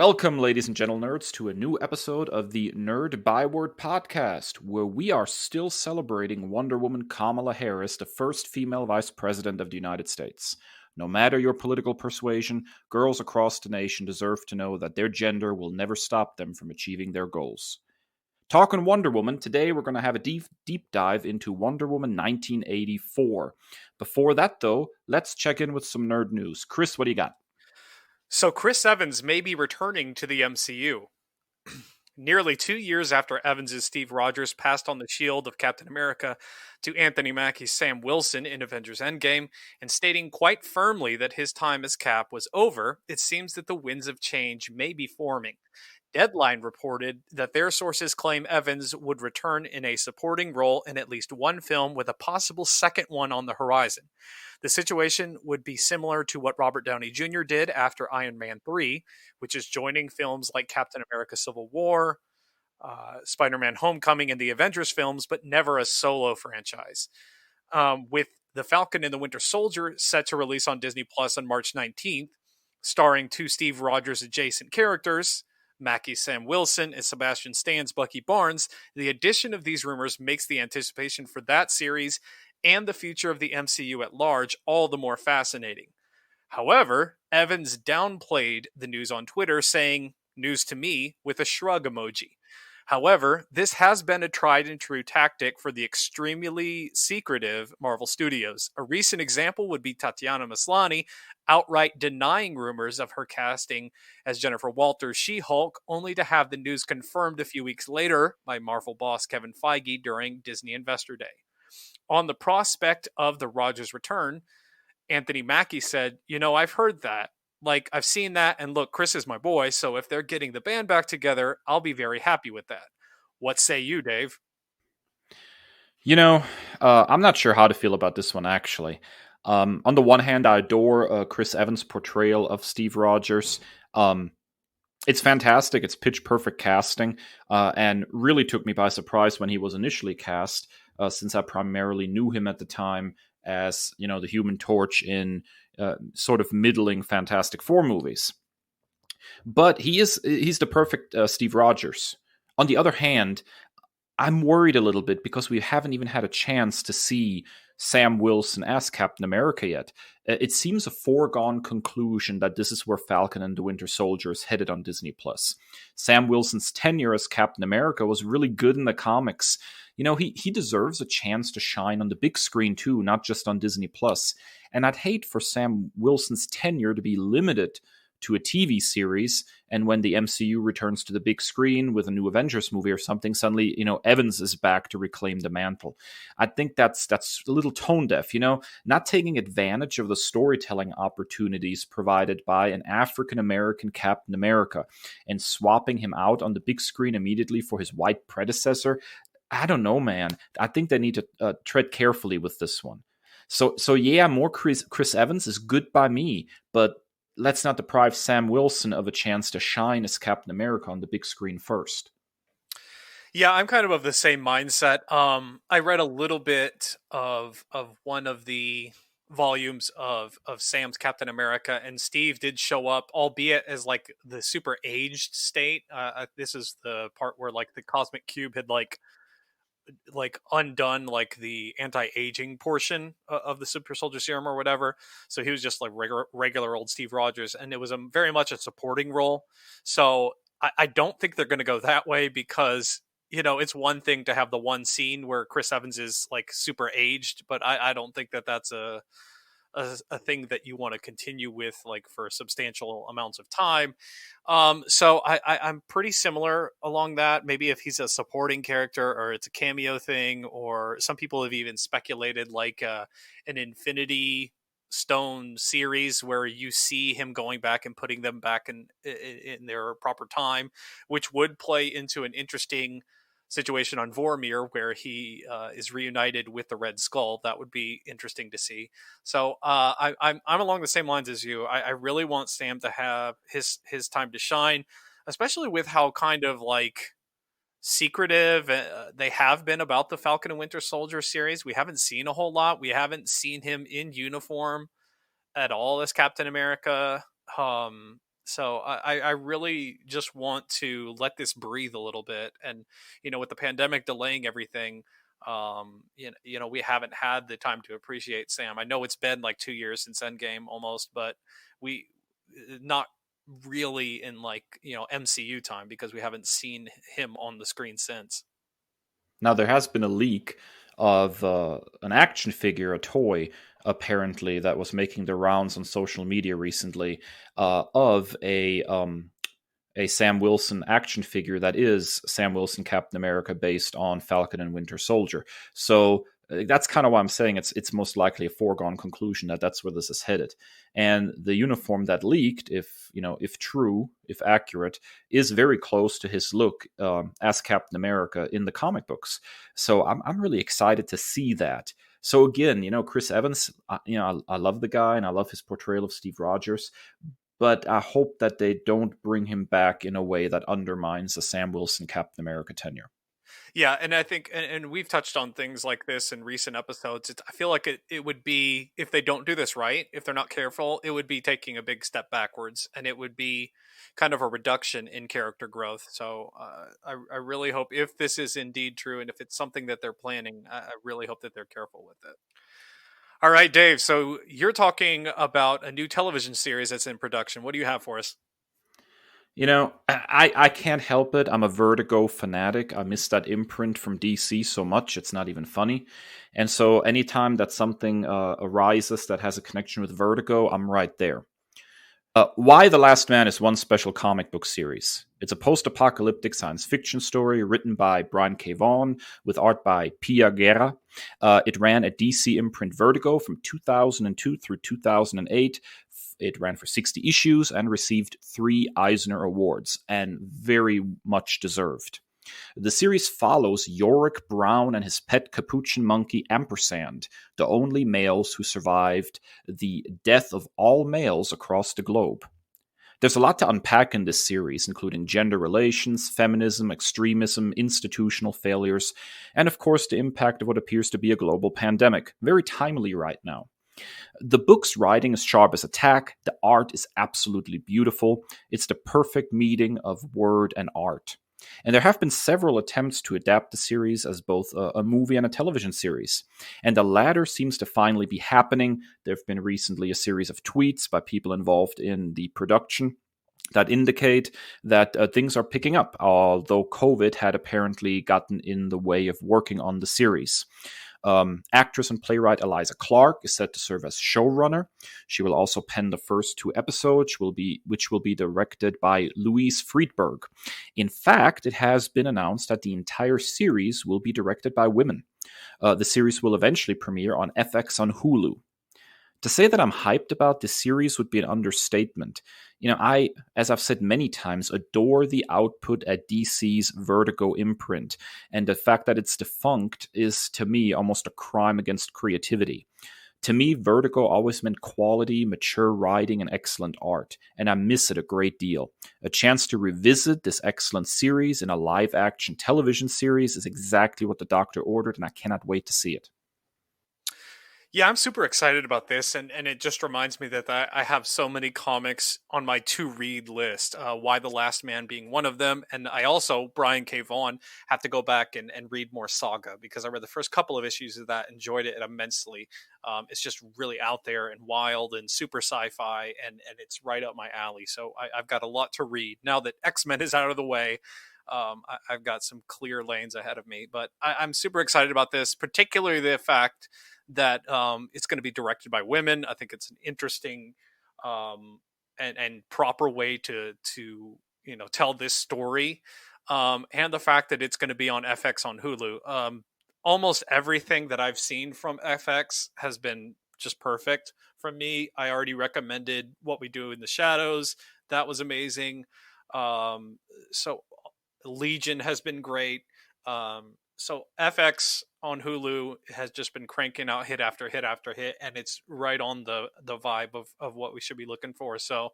Welcome, ladies and gentle nerds, to a new episode of the Nerd Byword podcast, where we are still celebrating Wonder Woman Kamala Harris, the first female vice president of the United States. No matter your political persuasion, girls across the nation deserve to know that their gender will never stop them from achieving their goals. Talking Wonder Woman, today we're going to have a deep dive into Wonder Woman 1984. Before that, though, let's check in with some nerd news. Chris, what do you got? So Chris Evans may be returning to the MCU. Nearly 2 years after Evans' Steve Rogers passed on the shield of Captain America to Anthony Mackie's Sam Wilson in Avengers Endgame, and stating quite firmly that his time as Cap was over, it seems that the winds of change may be forming. Deadline reported that their sources claim Evans would return in a supporting role in at least one film, with a possible second one on the horizon. The situation would be similar to what Robert Downey Jr. did after Iron Man 3, which is joining films like Captain America Civil War, Spider-Man Homecoming, and the Avengers films, but never a solo franchise. With The Falcon and the Winter Soldier set to release on Disney Plus on March 19th, starring two Steve Rogers adjacent characters, Mackie's Sam Wilson and Sebastian Stan's Bucky Barnes, the addition of these rumors makes the anticipation for that series and the future of the MCU at large all the more fascinating. However, Evans downplayed the news on Twitter, saying, "News to me," with a shrug emoji. However, this has been a tried and true tactic for the extremely secretive Marvel Studios. A recent example would be Tatiana Maslany outright denying rumors of her casting as Jennifer Walters' She-Hulk, only to have the news confirmed a few weeks later by Marvel boss Kevin Feige during Disney Investor Day. On the prospect of the Rogers return, Anthony Mackie said, "I've heard that. I've seen that, and look, Chris is my boy, so if they're getting the band back together, I'll be very happy with that." What say you, Dave? I'm not sure how to feel about this one, actually. On the one hand, I adore Chris Evans' portrayal of Steve Rogers. It's fantastic. It's pitch perfect casting, and really took me by surprise when he was initially cast, since I primarily knew him at the time as, the Human Torch in sort of middling Fantastic Four movies. But he's the perfect Steve Rogers. On the other hand, I'm worried a little bit because we haven't even had a chance to see Sam Wilson as Captain America yet. It seems a foregone conclusion that this is where Falcon and the Winter Soldier is headed on Disney+. Sam Wilson's tenure as Captain America was really good in the comics. He deserves a chance to shine on the big screen too, not just on Disney+. And I'd hate for Sam Wilson's tenure to be limited to a TV series, and when the MCU returns to the big screen with a new Avengers movie or something, suddenly, Evans is back to reclaim the mantle. I think that's a little tone deaf, not taking advantage of the storytelling opportunities provided by an African-American Captain America and swapping him out on the big screen immediately for his white predecessor. I don't know, man. I think they need to tread carefully with this one. So yeah, more Chris Evans is good by me, but let's not deprive Sam Wilson of a chance to shine as Captain America on the big screen first. Yeah, I'm kind of the same mindset. I read a little bit of one of the volumes of Sam's Captain America, and Steve did show up, albeit as the super aged state. This is the part where the Cosmic Cube had undone the anti-aging portion of the super soldier serum or whatever, so he was just regular old Steve Rogers, and it was very much a supporting role. So I don't think they're going to go that way, because it's one thing to have the one scene where Chris Evans is super aged, but I don't think that's a thing that you want to continue with for substantial amounts of time. So I'm pretty similar along that. Maybe if he's a supporting character or it's a cameo thing, or some people have even speculated an Infinity Stone series where you see him going back and putting them back in their proper time, which would play into an interesting situation on Vormir where he is reunited with the Red Skull. That would be interesting to see. So I'm along the same lines as you. I really want Sam to have his time to shine, especially with how kind of secretive they have been about the Falcon and Winter Soldier series. We haven't seen a whole lot. We haven't seen him in uniform at all as Captain America. So I really just want to let this breathe a little bit. And, with the pandemic delaying everything, we haven't had the time to appreciate Sam. I know it's been like 2 years since Endgame almost, but we not really in like, MCU time, because we haven't seen him on the screen since. Now, there has been a leak of an action figure, a toy, apparently, that was making the rounds on social media recently of a Sam Wilson action figure that is Sam Wilson Captain America based on Falcon and Winter Soldier. So that's kind of why I'm saying it's most likely a foregone conclusion that that's where this is headed. And the uniform that leaked, if true, if accurate, is very close to his look as Captain America in the comic books. So I'm really excited to see that. So again, Chris Evans, I love the guy and I love his portrayal of Steve Rogers, but I hope that they don't bring him back in a way that undermines the Sam Wilson Captain America tenure. Yeah, and I think, and we've touched on things like this in recent episodes. I feel like it would be, if they don't do this right, if they're not careful, it would be taking a big step backwards, and it would be kind of a reduction in character growth. So I really hope, if this is indeed true, and if it's something that they're planning, I really hope that they're careful with it. All right, Dave. So you're talking about a new television series that's in production. What do you have for us? I can't help it. I'm a Vertigo fanatic. I miss that imprint from DC so much, it's not even funny. And so anytime that something arises that has a connection with Vertigo, I'm right there. Why the Last Man is one special comic book series. It's a post-apocalyptic science fiction story written by Brian K. Vaughan with art by Pia Guerra. It ran at DC imprint Vertigo from 2002 through 2008. It ran for 60 issues and received 3 Eisner Awards, and very much deserved. The series follows Yorick Brown and his pet capuchin monkey Ampersand, the only males who survived the death of all males across the globe. There's a lot to unpack in this series, including gender relations, feminism, extremism, institutional failures, and of course the impact of what appears to be a global pandemic. Very timely right now. The book's writing is sharp as a tack. The art is absolutely beautiful. It's the perfect meeting of word and art. And there have been several attempts to adapt the series as both a movie and a television series. And the latter seems to finally be happening. There have been recently a series of tweets by people involved in the production that indicate that things are picking up, although COVID had apparently gotten in the way of working on the series. Actress and playwright Eliza Clark is set to serve as showrunner. She will also pen the first 2 episodes, which will be directed by Louise Friedberg. In fact, it has been announced that the entire series will be directed by women. The series will eventually premiere on FX on Hulu. To say that I'm hyped about this series would be an understatement. As I've said many times, adore the output at DC's Vertigo imprint, and the fact that it's defunct is, to me, almost a crime against creativity. To me, Vertigo always meant quality, mature writing, and excellent art, and I miss it a great deal. A chance to revisit this excellent series in a live-action television series is exactly what the Doctor ordered, and I cannot wait to see it. Yeah, I'm super excited about this, and it just reminds me that I have so many comics on my to-read list. Why the Last Man being one of them, and I also, Brian K. Vaughan, have to go back and read more Saga, because I read the first couple of issues of that, enjoyed it immensely. It's just really out there and wild and super sci-fi, and it's right up my alley. So I've got a lot to read now that X-Men is out of the way. I've got some clear lanes ahead of me, but I'm super excited about this, particularly the fact that it's going to be directed by women. I think it's an interesting and proper way to tell this story, and the fact that it's going to be on FX on Hulu. Almost everything that I've seen from FX has been just perfect from me. I already recommended What We Do in the Shadows. That was amazing. So Legion has been great. So FX on Hulu has just been cranking out hit after hit after hit, and it's right on the vibe of what we should be looking for. So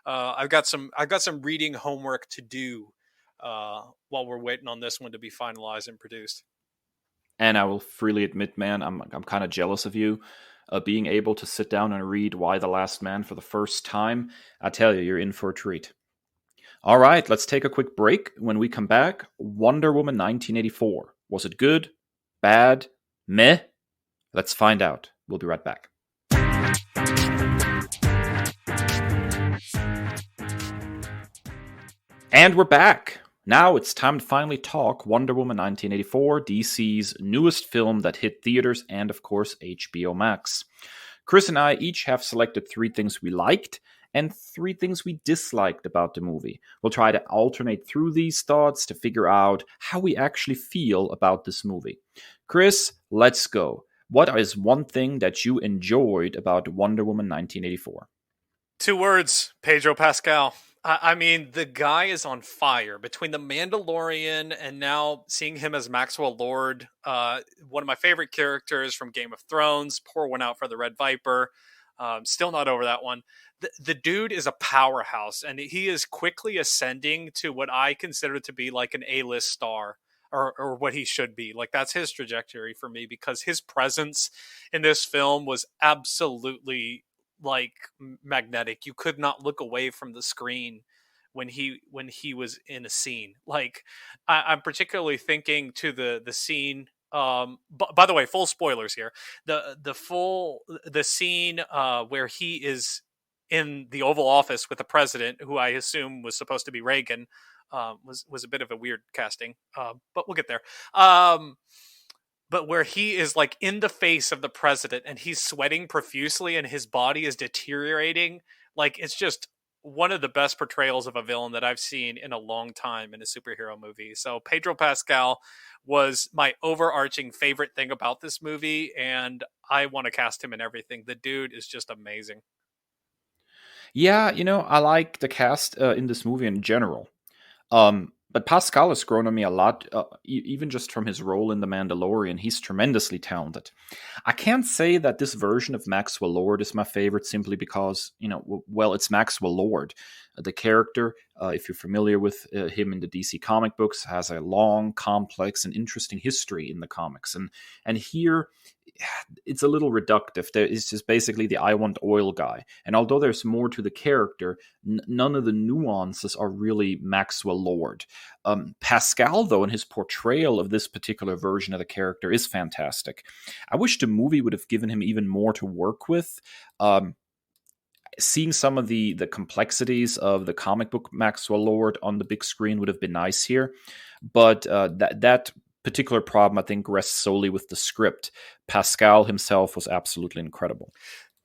I've got some reading homework to do while we're waiting on this one to be finalized and produced. And I will freely admit, man, I'm kind of jealous of you. being able to sit down and read Y the Last Man for the first time, I tell you, you're in for a treat. All right, let's take a quick break. When we come back, Wonder Woman 1984. Was it good? Bad? Meh? Let's find out. We'll be right back. And we're back. Now it's time to finally talk Wonder Woman 1984, DC's newest film that hit theaters and, of course, HBO Max. Kris and I each have selected 3 things we liked and 3 things we disliked about the movie. We'll try to alternate through these thoughts to figure out how we actually feel about this movie. Kris, let's go. What is one thing that you enjoyed about Wonder Woman 1984? 2 words, Pedro Pascal. I mean, the guy is on fire. Between The Mandalorian and now seeing him as Maxwell Lord, one of my favorite characters from Game of Thrones, pour one out for the Red Viper. Still not over that one. The dude is a powerhouse, and he is quickly ascending to what I consider to be like an A-list star, or what he should be. Like, that's his trajectory for me, because his presence in this film was absolutely like magnetic. You could not look away from the screen when he was in a scene. Like, I'm particularly thinking to the scene. By the way, full spoilers here. The scene where he is in the Oval Office with the president, who I assume was supposed to be Reagan, was a bit of a weird casting, but we'll get there. But where he is like in the face of the president and he's sweating profusely and his body is deteriorating. Like, it's just one of the best portrayals of a villain that I've seen in a long time in a superhero movie. So Pedro Pascal was my overarching favorite thing about this movie, and I want to cast him in everything. The dude is just amazing. Yeah, I like the cast in this movie in general. But Pascal has grown on me a lot, even just from his role in The Mandalorian. He's tremendously talented. I can't say that this version of Maxwell Lord is my favorite simply because, well, it's Maxwell Lord. The character, if you're familiar with him in the DC comic books, has a long, complex, and interesting history in the comics. And here, it's a little reductive. It's just basically the I want oil guy. And although there's more to the character, none of the nuances are really Maxwell Lord. Pascal, though, in his portrayal of this particular version of the character is fantastic. I wish the movie would have given him even more to work with. Seeing some of the complexities of the comic book Maxwell Lord on the big screen would have been nice here. But that particular problem, I think, rests solely with the script. Pascal himself was absolutely incredible.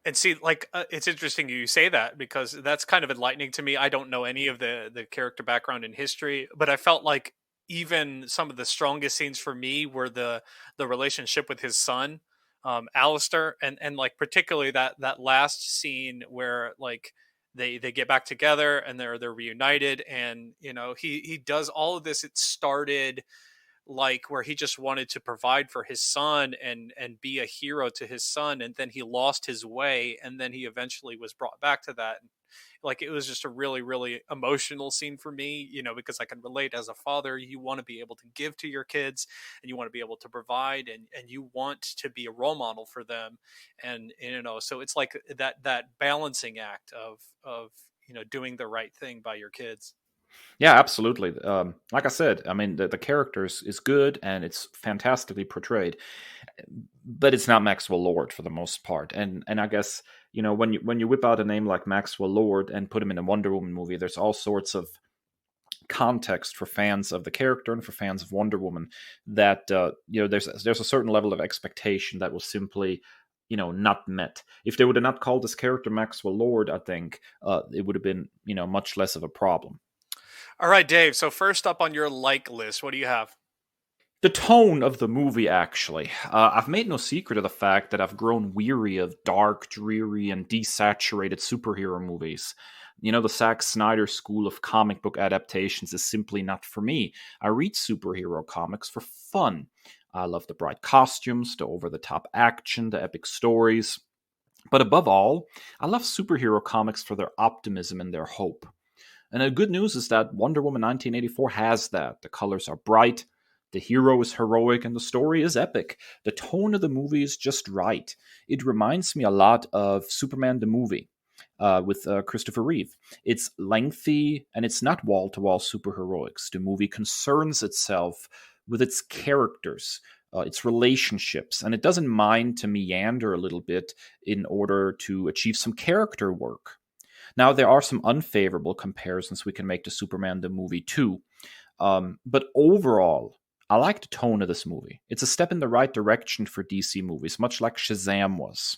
And see, like, it's interesting you say that, because that's kind of enlightening to me. I don't know any of the character background and history, but I felt like even some of the strongest scenes for me were the relationship with his son, Alistair, and like particularly that last scene where like they get back together and they're reunited, and he does all of this. It started like where he just wanted to provide for his son and be a hero to his son, and then he lost his way, and then he eventually was brought back to that. Like, it was just a really, really emotional scene for me, because I can relate. As a father, you want to be able to give to your kids, and you want to be able to provide, and you want to be a role model for them, and so it's like that balancing act of doing the right thing by your kids. Yeah, absolutely. Like I said, I mean, the character is good and it's fantastically portrayed, but it's not Maxwell Lord for the most part. And I guess when you whip out a name like Maxwell Lord and put him in a Wonder Woman movie, there's all sorts of context for fans of the character and for fans of Wonder Woman that there's a certain level of expectation that was simply not met. If they would have not called this character Maxwell Lord, I think it would have been much less of a problem. All right, Dave. So first up on your like list, what do you have? The tone of the movie, actually. I've made no secret of the fact that I've grown weary of dark, dreary, and desaturated superhero movies. The Zack Snyder school of comic book adaptations is simply not for me. I read superhero comics for fun. I love the bright costumes, the over-the-top action, the epic stories. But above all, I love superhero comics for their optimism and their hope. And the good news is that Wonder Woman 1984 has that. The colors are bright, The hero is heroic and the story is epic. The tone of the movie is just right. It reminds me a lot of Superman the movie with Christopher Reeve. It's lengthy and it's not wall to wall superheroics. The movie concerns itself with its characters, its relationships, and it doesn't mind to meander a little bit in order to achieve some character work. Now, there are some unfavorable comparisons we can make to Superman the movie too. But overall, I like the tone of this movie. It's a step in the right direction for DC movies, much like Shazam was.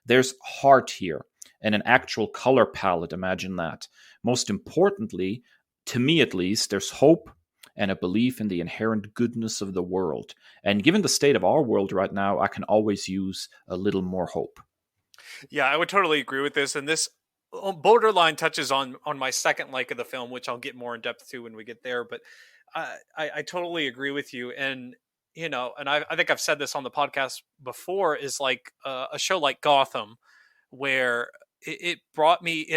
There's heart here and an actual color palette, imagine that. Most importantly, to me at least, there's hope and a belief in the inherent goodness of the world. And given the state of our world right now, I can always use a little more hope. Yeah, I would totally agree with this. And this borderline touches on my second like of the film, which I'll get more in depth to when we get there. But I totally agree with you. And, you know, and I think I've said this on the podcast before, is like a show like Gotham, where it brought me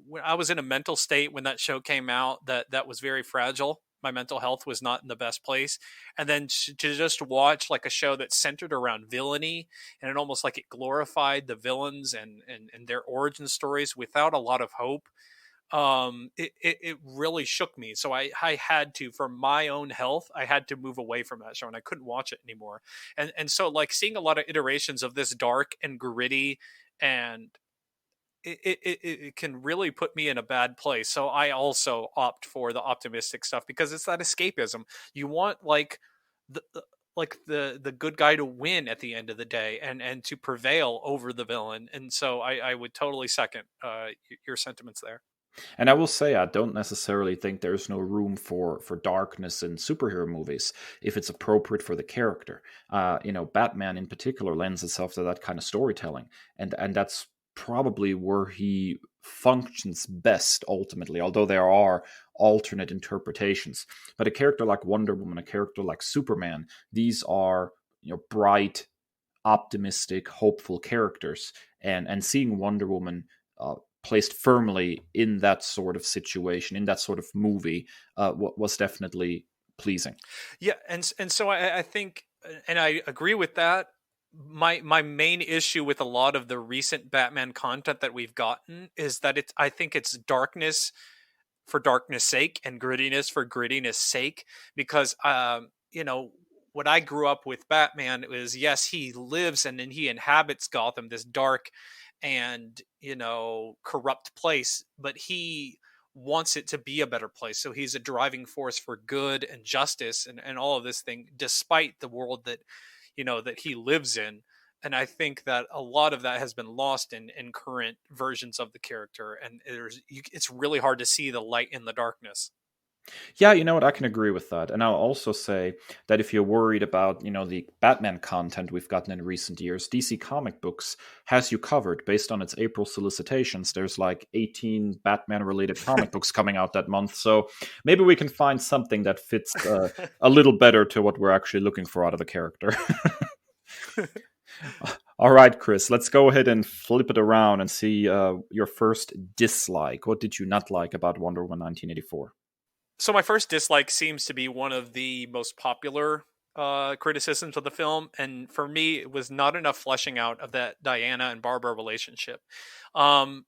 when I was in a mental state when that show came out that was very fragile. My mental health was not in the best place. And then to just watch like a show that's centered around villainy, and it almost like it glorified the villains and their origin stories without a lot of hope. It really shook me. So I had to, for my own health, I had to move away from that show, and I couldn't watch it anymore. And so like seeing a lot of iterations of this dark and gritty, and it can really put me in a bad place. So I also opt for the optimistic stuff because it's that escapism. You want the good guy to win at the end of the day, and to prevail over the villain. And so I would totally second your sentiments there. And I will say, I don't necessarily think there's no room for darkness in superhero movies if it's appropriate for the character. Batman in particular lends itself to that kind of storytelling, and that's probably where he functions best ultimately. Although there are alternate interpretations, but a character like Wonder Woman, a character like Superman, these are bright, optimistic, hopeful characters, and seeing Wonder Woman placed firmly in that sort of situation, in that sort of movie, was definitely pleasing. Yeah, and so I think, and I agree with that. My main issue with a lot of the recent Batman content that we've gotten is that I think it's darkness for darkness sake and grittiness for grittiness sake, because when I grew up with Batman, it was, yes, he lives and then he inhabits Gotham, this dark and corrupt place, but he wants it to be a better place. So he's a driving force for good and justice and all of this thing, despite the world that that he lives in. And I think that a lot of that has been lost in current versions of the character, and it's really hard to see the light in the darkness. Yeah, you know what? I can agree with that. And I'll also say that if you're worried about, the Batman content we've gotten in recent years, DC Comic Books has you covered based on its April solicitations. There's like 18 Batman-related comic books coming out that month. So maybe we can find something that fits a little better to what we're actually looking for out of the character. All right, Kris, let's go ahead and flip it around and see your first dislike. What did you not like about Wonder Woman 1984? So my first dislike seems to be one of the most popular criticisms of the film, and for me, it was not enough fleshing out of that Diana and Barbara relationship. And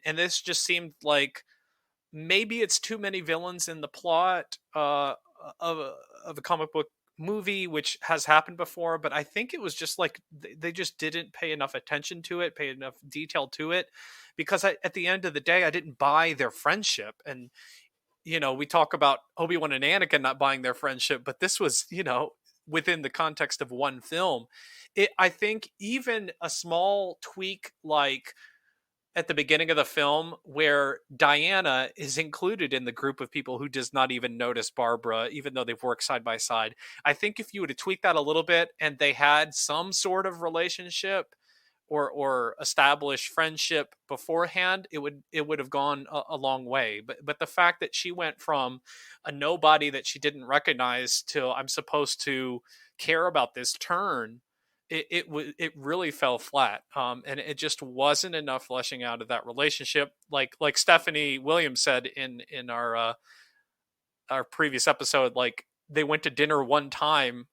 this just seemed like maybe it's too many villains in the plot of a comic book movie, which has happened before. But I think it was just like they just didn't pay enough attention to it, pay enough detail to it, because at the end of the day, I didn't buy their friendship. And we talk about Obi-Wan and Anakin not buying their friendship, but this was, within the context of one film. I think even a small tweak, like at the beginning of the film, where Diana is included in the group of people who does not even notice Barbara, even though they've worked side by side. I think if you would have tweaked that a little bit and they had some sort of relationship, or establish friendship beforehand, it would have gone a long way. But the fact that she went from a nobody that she didn't recognize to I'm supposed to care about this turn, it really fell flat. And it just wasn't enough fleshing out of that relationship. Like Stephanie Williams said in our previous episode, like they went to dinner one time,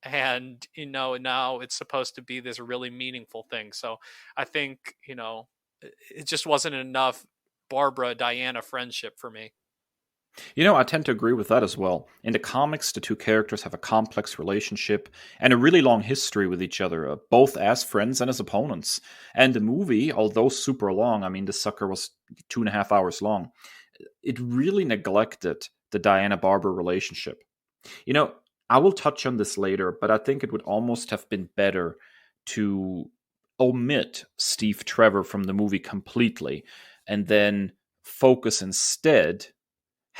and now it's supposed to be this really meaningful thing. So I think it just wasn't enough Barbara Diana friendship for me. I tend to agree with that as well. In the comics, the two characters have a complex relationship and a really long history with each other, both as friends and as opponents. And the movie, although super long, I mean, the sucker was 2.5 hours long, it really neglected the Diana Barbara relationship. You know, I will touch on this later, but I think it would almost have been better to omit Steve Trevor from the movie completely and then focus instead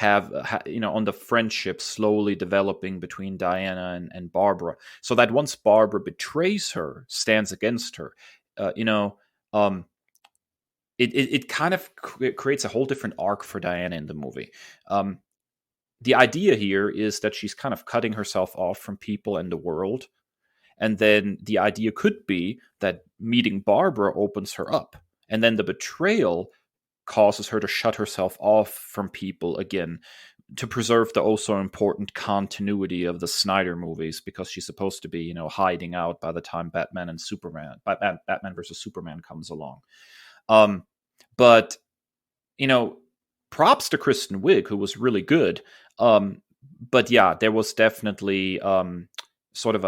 on the friendship slowly developing between Diana and Barbara, so that once Barbara betrays her, stands against her, uh, you know, um, it kind of creates a whole different arc for Diana in the movie. The idea here is that she's kind of cutting herself off from people and the world, and then the idea could be that meeting Barbara opens her up, and then the betrayal causes her to shut herself off from people again to preserve the also important continuity of the Snyder movies, because she's supposed to be, hiding out by the time Batman versus Superman comes along. But props to Kristen Wiig, who was really good. But yeah, there was definitely sort of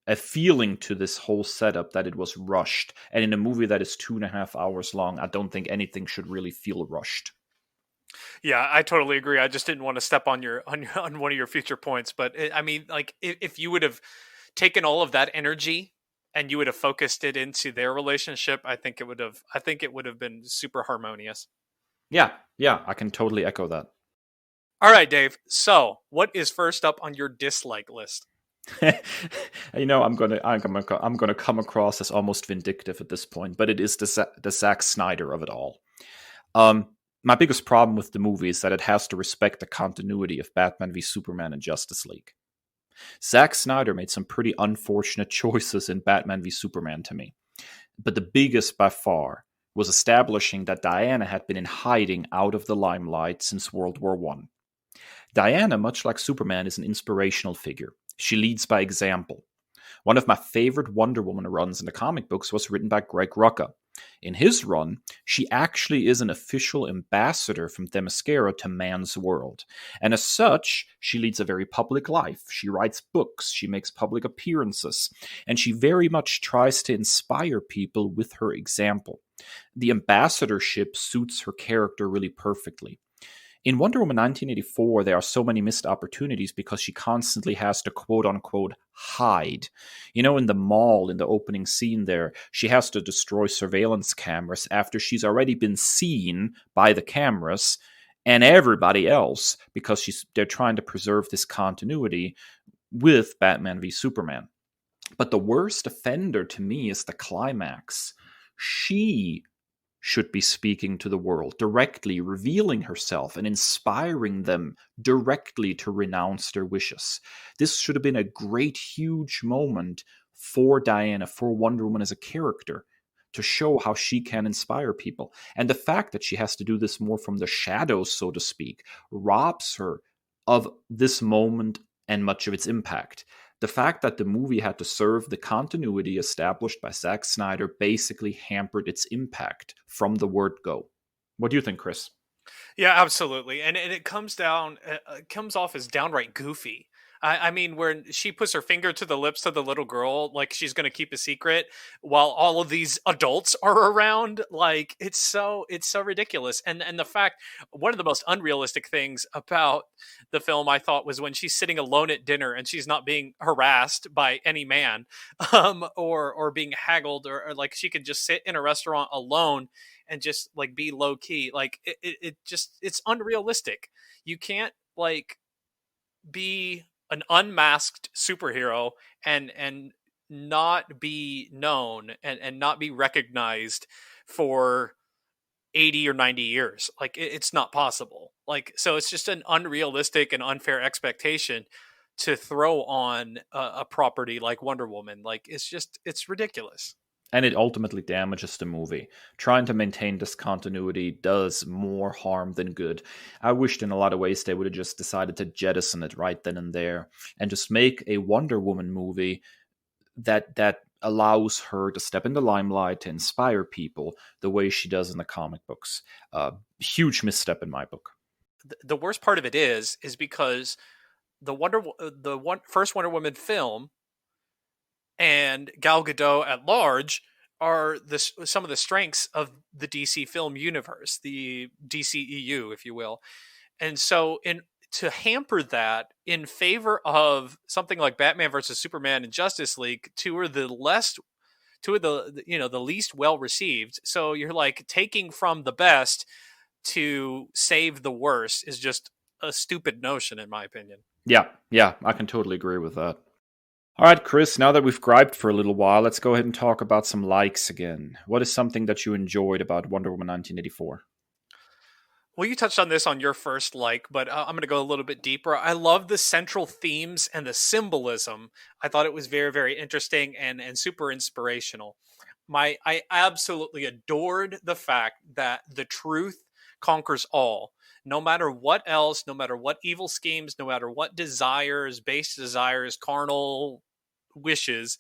a feeling to this whole setup that it was rushed. And in a movie that is 2.5 hours long, I don't think anything should really feel rushed. Yeah, I totally agree. I just didn't want to step on on one of your future points, but I mean, like if you would have taken all of that energy and you would have focused it into their relationship, I think it would have been super harmonious. Yeah, I can totally echo that. All right, Dave. So, what is first up on your dislike list? I'm gonna come across as almost vindictive at this point, but it is the Zack Snyder of it all. My biggest problem with the movie is that it has to respect the continuity of Batman v Superman and Justice League. Zack Snyder made some pretty unfortunate choices in Batman v Superman to me, but the biggest by far was establishing that Diana had been in hiding out of the limelight since World War I. Diana, much like Superman, is an inspirational figure. She leads by example. One of my favorite Wonder Woman runs in the comic books was written by Greg Rucka. In his run, she actually is an official ambassador from Themyscira to man's world. And as such, she leads a very public life. She writes books, she makes public appearances, and she very much tries to inspire people with her example. The ambassadorship suits her character really perfectly. In Wonder Woman 1984, there are so many missed opportunities because she constantly has to quote unquote hide. In the mall, in the opening scene there, she has to destroy surveillance cameras after she's already been seen by the cameras and everybody else, because they're trying to preserve this continuity with Batman v Superman. But the worst offender to me is the climax. She should be speaking to the world directly, revealing herself and inspiring them directly to renounce their wishes. This should have been a great, huge moment for Diana, for Wonder Woman as a character, to show how she can inspire people. And the fact that she has to do this more from the shadows, so to speak, robs her of this moment and much of its impact. The fact that the movie had to serve the continuity established by Zack Snyder basically hampered its impact from the word go. What do you think, Chris? Yeah, absolutely. And it comes off as downright goofy. I mean, where she puts her finger to the lips of the little girl, like she's going to keep a secret while all of these adults are around. Like it's so ridiculous. And the fact, one of the most unrealistic things about the film, I thought, was when she's sitting alone at dinner and she's not being harassed by any man, or being haggled, or like she could just sit in a restaurant alone and just like be low key. Like it's unrealistic. You can't like be an unmasked superhero and not be known and not be recognized for 80 or 90 years. Like it's not possible. Like, so it's just an unrealistic and unfair expectation to throw on a property like Wonder Woman. Like it's ridiculous. And it ultimately damages the movie. Trying to maintain this continuity does more harm than good. I wished in a lot of ways they would have just decided to jettison it right then and there and just make a Wonder Woman movie that allows her to step in the limelight to inspire people the way she does in the comic books. Huge misstep in my book. The worst part of it is because first Wonder Woman film and Gal Gadot at large are some of the strengths of the DC film universe, the DCEU, if you will. And so to hamper that in favor of something like Batman versus Superman and Justice League, two of the least well received. So you're like taking from the best to save the worst is just a stupid notion, in my opinion. Yeah, I can totally agree with that. All right, Chris, now that we've griped for a little while, let's go ahead and talk about some likes again. What is something that you enjoyed about Wonder Woman 1984? Well, you touched on this on your first like, but I'm going to go a little bit deeper. I love the central themes and the symbolism. I thought it was very, very interesting and super inspirational. I absolutely adored the fact that the truth conquers all. No matter what else, no matter what evil schemes, no matter what desires, base desires, carnal wishes,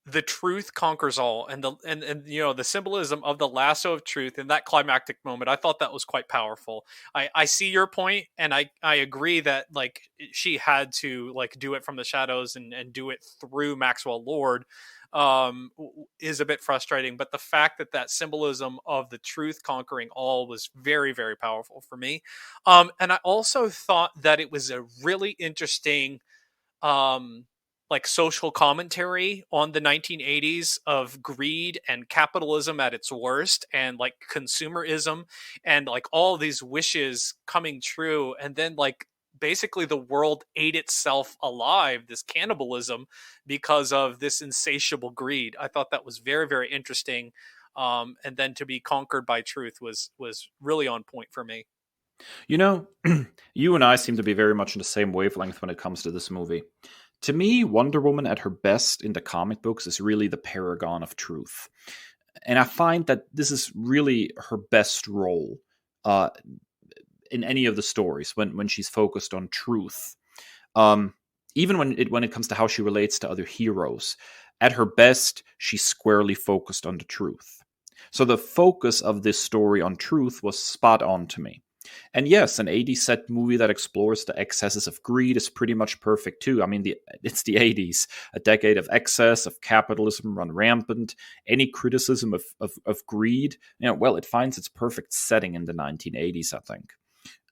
the truth conquers all. And the symbolism of the lasso of truth in that climactic moment, I thought that was quite powerful. I see your point, and I agree that like she had to like do it from the shadows and do it through Maxwell Lord is a bit frustrating, but the fact that that symbolism of the truth conquering all was very, very powerful for me. And I also thought that it was a really interesting um like social commentary on the 1980s of greed and capitalism at its worst, and like consumerism and like all these wishes coming true, and then like basically the world ate itself alive, this cannibalism, because of this insatiable greed. I thought that was very, very interesting. And then to be conquered by truth was really on point for me. You know, you and I seem to be very much in the same wavelength when it comes to this movie. To me, Wonder Woman at her best in the comic books is really the paragon of truth. And I find that this is really her best role uh, in any of the stories when she's focused on truth. Um, Even when it comes to how she relates to other heroes, at her best, she's squarely focused on the truth. So the focus of this story on truth was spot on to me. And yes, an 80s set movie that explores the excesses of greed is pretty much perfect too. I mean, it's the 80s, a decade of excess, of capitalism run rampant. Any criticism of greed, well, it finds its perfect setting in the 1980s, I think.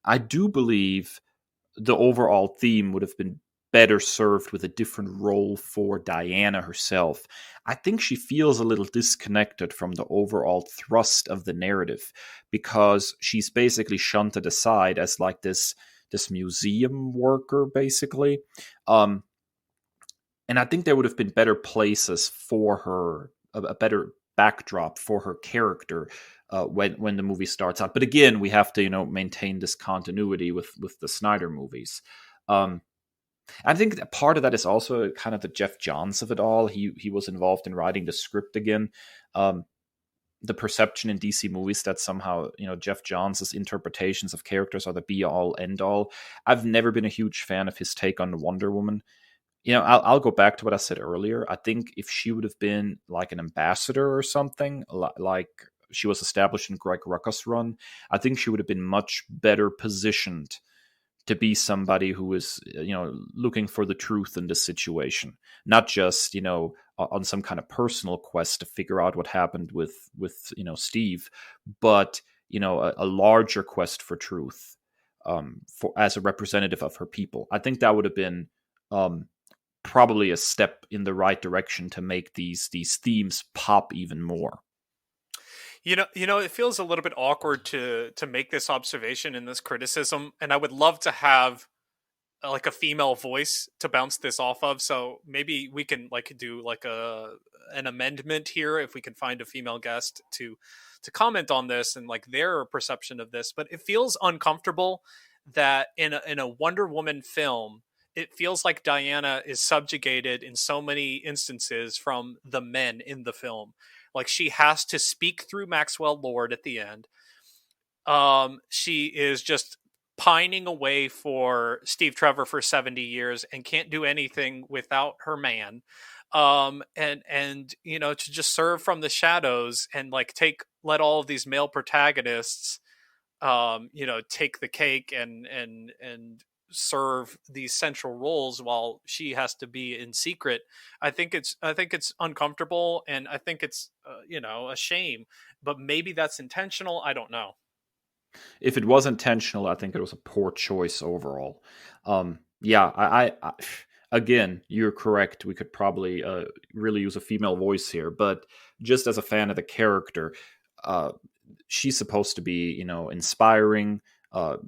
I do believe the overall theme would have been better served with a different role for Diana herself. I think she feels a little disconnected from the overall thrust of the narrative because she's basically shunted aside as like this museum worker, basically. Um, and I think there would have been better places for her, a better backdrop for her character when the movie starts out. But again, we have to maintain this continuity with the Snyder movies. Um, I think that part of that is also kind of the Jeff Johns of it all. He was involved in writing the script again. Um, the perception in DC movies that somehow Jeff Johns' interpretations of characters are the be all end all. I've never been a huge fan of his take on Wonder Woman. I'll go back to what I said earlier. I think if she would have been like an ambassador or something, like she was established in Greg Rucka's run, I think she would have been much better positioned to be somebody who is, looking for the truth in this situation, not just, on some kind of personal quest to figure out what happened with Steve, but a larger quest for truth, for as a representative of her people. I think that would have been probably a step in the right direction to make these themes pop even more. It feels a little bit awkward to make this observation and this criticism, and I would love to have like a female voice to bounce this off of. So maybe we can like do like an amendment here if we can find a female guest to comment on this and like their perception of this. But it feels uncomfortable that in a Wonder Woman film it feels like Diana is subjugated in so many instances from the men in the film. Like she has to speak through Maxwell Lord at the end. She is just pining away for Steve Trevor for 70 years and can't do anything without her man. And you know, to just serve from the shadows and like let all of these male protagonists you know, take the cake and serve these central roles while she has to be in secret. I think it's uncomfortable, and I think it's you know, a shame, but maybe that's intentional. I don't know. If it was intentional, I think it was a poor choice overall. Yeah, again, you're correct. We could probably really use a female voice here, but just as a fan of the character, uh, she's supposed to be, you know, inspiring, uh,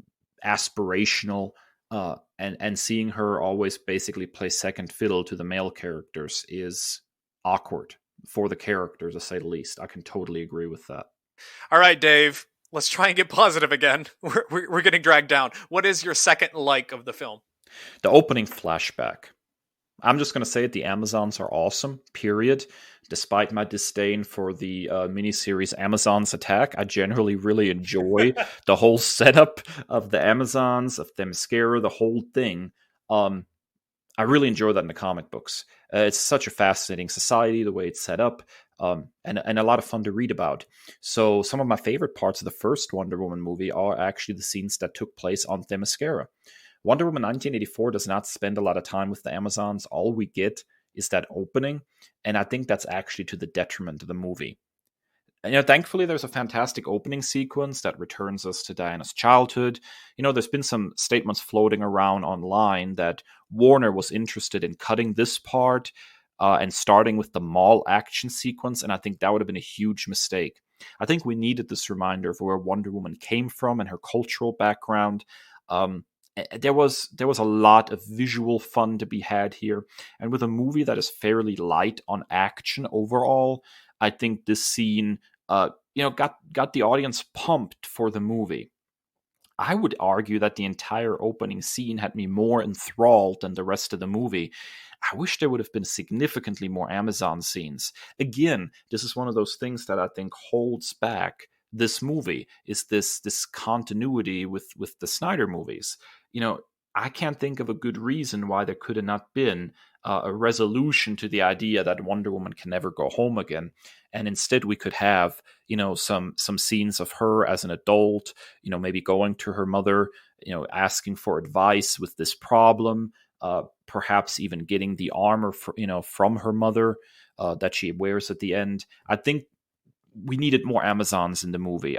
aspirational, and seeing her always basically play second fiddle to the male characters is awkward for the character, to say the least. I can totally agree with that. All right, Dave, let's try and get positive again. We're getting dragged down. What is your second like of the film? The opening flashback. I'm just going to say it, the Amazons are awesome, period. Despite my disdain for the miniseries Amazons Attack, I generally really enjoy the whole setup of the Amazons, of Themyscira, the whole thing. I really enjoy that in the comic books. It's such a fascinating society, the way it's set up, and a lot of fun to read about. So some of my favorite parts of the first Wonder Woman movie are actually the scenes that took place on Themyscira. Wonder Woman 1984 does not spend a lot of time with the Amazons. All we get is that opening, and I think that's actually to the detriment of the movie. And, you know, thankfully, there's a fantastic opening sequence that returns us to Diana's childhood. You know, there's been some statements floating around online that Warner was interested in cutting this part and starting with the mall action sequence, and I think that would have been a huge mistake. I think we needed this reminder of where Wonder Woman came from and her cultural background. There was a lot of visual fun to be had here, and with a movie that is fairly light on action overall, I think this scene, you know, got the audience pumped for the movie. I would argue that the entire opening scene had me more enthralled than the rest of the movie. I wish there would have been significantly more Amazon scenes. Again, this is one of those things that I think holds back this movie, is this continuity with the Snyder movies. You know, I can't think of a good reason why there could have not been a resolution to the idea that Wonder Woman can never go home again, and instead we could have, you know, some scenes of her as an adult, you know, maybe going to her mother, you know, asking for advice with this problem, perhaps even getting the armor you know, from her mother that she wears at the end. I think we needed more Amazons in the movie.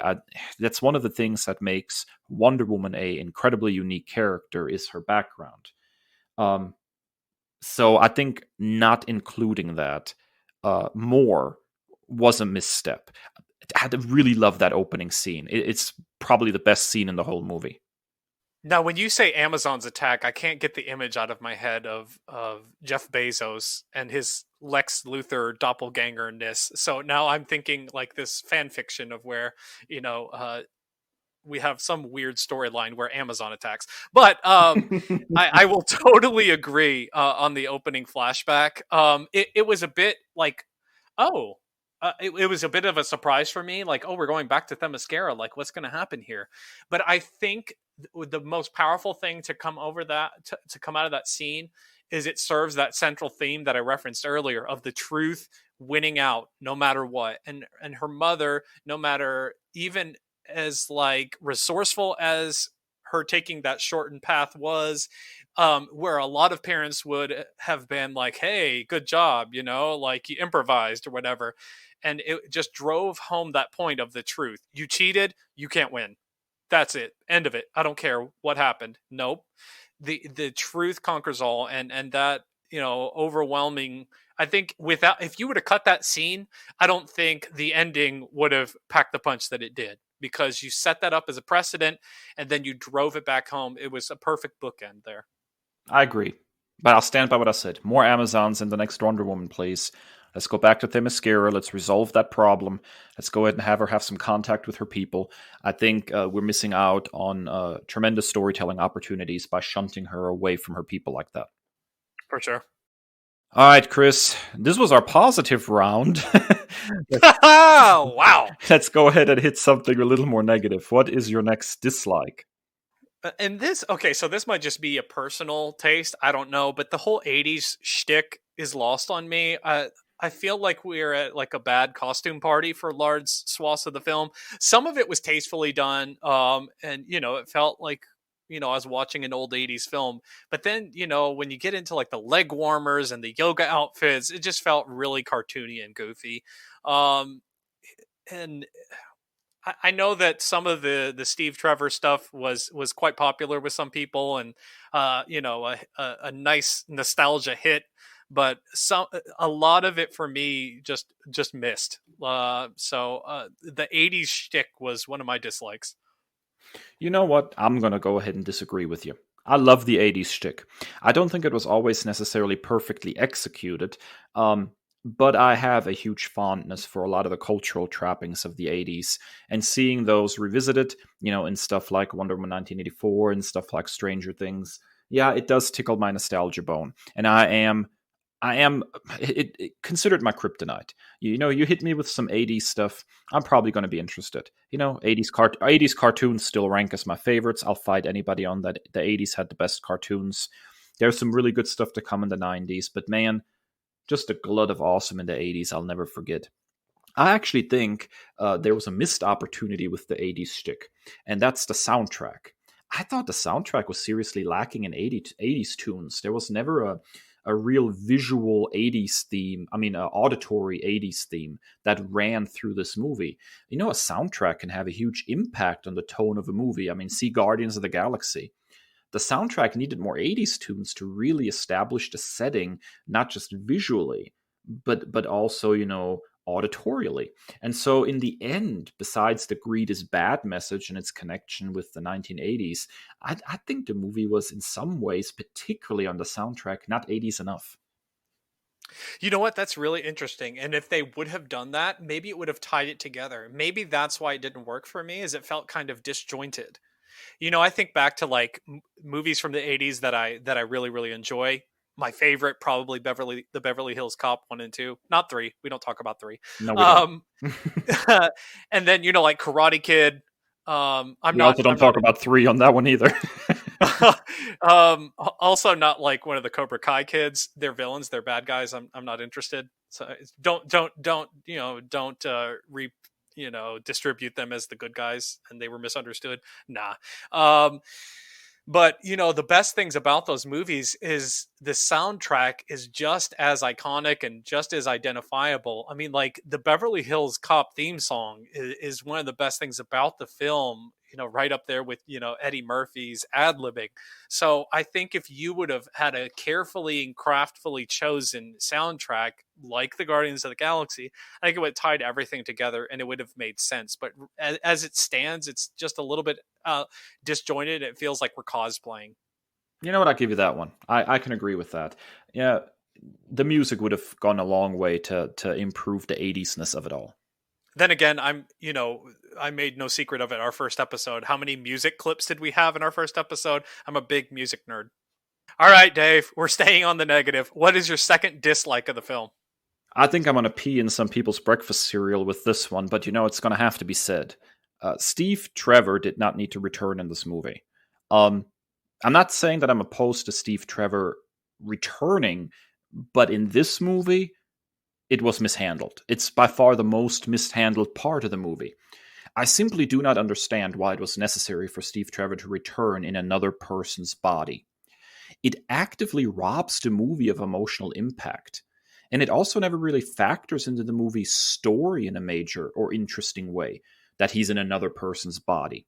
That's one of the things that makes Wonder Woman a incredibly unique character, is her background. So I think not including that more was a misstep. I had to really love that opening scene. It's probably the best scene in the whole movie. Now, when you say Amazon's attack, I can't get the image out of my head of Jeff Bezos and his Lex Luthor doppelganger-ness. So now I'm thinking like this fan fiction of where, you know, we have some weird storyline where Amazon attacks. But I will totally agree on the opening flashback. It was a bit like, oh, it was a bit of a surprise for me. Like, oh, we're going back to Themyscira. Like, what's going to happen here? But I think the most powerful thing to come over that to come out of that scene is it serves that central theme that I referenced earlier of the truth winning out no matter what, and her mother, no matter even as like resourceful as her taking that shortened path was, where a lot of parents would have been like, hey, good job, you know, like you improvised or whatever. And it just drove home that point of the truth. You cheated, you can't win. That's it. End of it. I don't care what happened. Nope. The truth conquers all, and that, you know, overwhelming. I think without, if you were to cut that scene, I don't think the ending would have packed the punch that it did, because you set that up as a precedent and then you drove it back home. It was a perfect bookend there. I agree. But I'll stand by what I said. More Amazons in the next Wonder Woman, please. Let's go back to Themyscira. Let's resolve that problem. Let's go ahead and have her have some contact with her people. I think we're missing out on tremendous storytelling opportunities by shunting her away from her people like that. For sure. All right, Chris, this was our positive round. Wow. Let's go ahead and hit something a little more negative. What is your next dislike? And this, okay, so this might just be a personal taste. I don't know, but the whole 80s shtick is lost on me. I feel like we're at like a bad costume party for large swaths of the film. Some of it was tastefully done, and it felt like I was watching an old 80s film. But then when you get into like the leg warmers and the yoga outfits, it just felt really cartoony and goofy. And I know that some of the Steve Trevor stuff was quite popular with some people, and a nice nostalgia hit, but a lot of it for me just missed. So the 80s shtick was one of my dislikes. You know what? I'm going to go ahead and disagree with you. I love the 80s shtick. I don't think it was always necessarily perfectly executed, but I have a huge fondness for a lot of the cultural trappings of the 80s, and seeing those revisited, in stuff like Wonder Woman 1984 and stuff like Stranger Things, yeah, it does tickle my nostalgia bone. And I am it considered my kryptonite. You hit me with some 80s stuff, I'm probably going to be interested. 80s cartoons still rank as my favorites. I'll fight anybody on that. The 80s had the best cartoons. There's some really good stuff to come in the 90s, but man, just a glut of awesome in the 80s I'll never forget. I actually think there was a missed opportunity with the 80s shtick, and that's the soundtrack. I thought the soundtrack was seriously lacking in 80s tunes. There was never a real visual 80s theme, auditory 80s theme that ran through this movie. A soundtrack can have a huge impact on the tone of a movie. See Guardians of the Galaxy. The soundtrack needed more 80s tunes to really establish the setting, not just visually, but also, auditorially. And so in the end, besides the greed is bad message and its connection with the 1980s, I think the movie was in some ways, particularly on the soundtrack, not 80s enough. You know what? That's really interesting. And if they would have done that, maybe it would have tied it together. Maybe that's why it didn't work for me, is it felt kind of disjointed. I think back to like movies from the 80s that I really, really enjoy. My favorite, probably the Beverly Hills Cop 1 and 2, not 3. We don't talk about 3. No, we don't. And then, like Karate Kid. We also don't talk about 3 on that one either. Also not like one of the Cobra Kai kids. They're villains. They're bad guys. I'm not interested. So don't distribute them as the good guys and they were misunderstood. Nah. But the best things about those movies is the soundtrack is just as iconic and just as identifiable. Like the Beverly Hills Cop theme song is one of the best things about the film, right up there with, Eddie Murphy's ad-libbing. So I think if you would have had a carefully and craftfully chosen soundtrack like the Guardians of the Galaxy, I think it would have tied everything together and it would have made sense. But as it stands, it's just a little bit disjointed. It feels like we're cosplaying. You know what? I'll give you that one. I can agree with that. Yeah, the music would have gone a long way to improve the 80s-ness of it all. Then again, I made no secret of it. Our first episode. How many music clips did we have in our first episode? I'm a big music nerd. All right, Dave, we're staying on the negative. What is your second dislike of the film? I think I'm going to pee in some people's breakfast cereal with this one, but it's going to have to be said. Steve Trevor did not need to return in this movie. I'm not saying that I'm opposed to Steve Trevor returning, but in this movie, it was mishandled. It's by far the most mishandled part of the movie. I simply do not understand why it was necessary for Steve Trevor to return in another person's body. It actively robs the movie of emotional impact. And it also never really factors into the movie's story in a major or interesting way that he's in another person's body.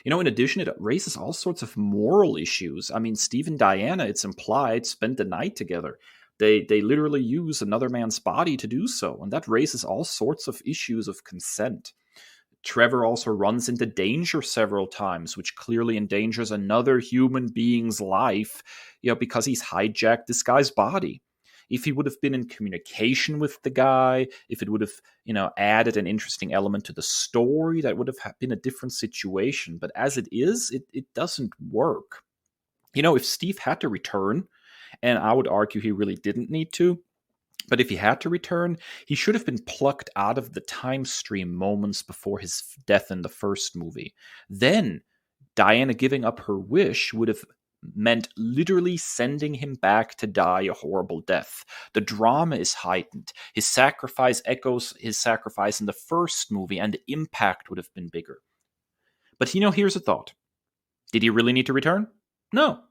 In addition, it raises all sorts of moral issues. Steve and Diana, it's implied, spent the night together. They literally use another man's body to do so, and that raises all sorts of issues of consent. Trevor also runs into danger several times, which clearly endangers another human being's life, because he's hijacked this guy's body. if he would have been in communication with the guy, if it would have, added an interesting element to the story, that would have been a different situation. But as it is, it doesn't work. If Steve had to return, and I would argue he really didn't need to, but if he had to return, he should have been plucked out of the time stream moments before his death in the first movie. Then Diana giving up her wish would have meant literally sending him back to die a horrible death. The drama is heightened. His sacrifice echoes his sacrifice in the first movie, and the impact would have been bigger. But here's a thought. Did he really need to return? No.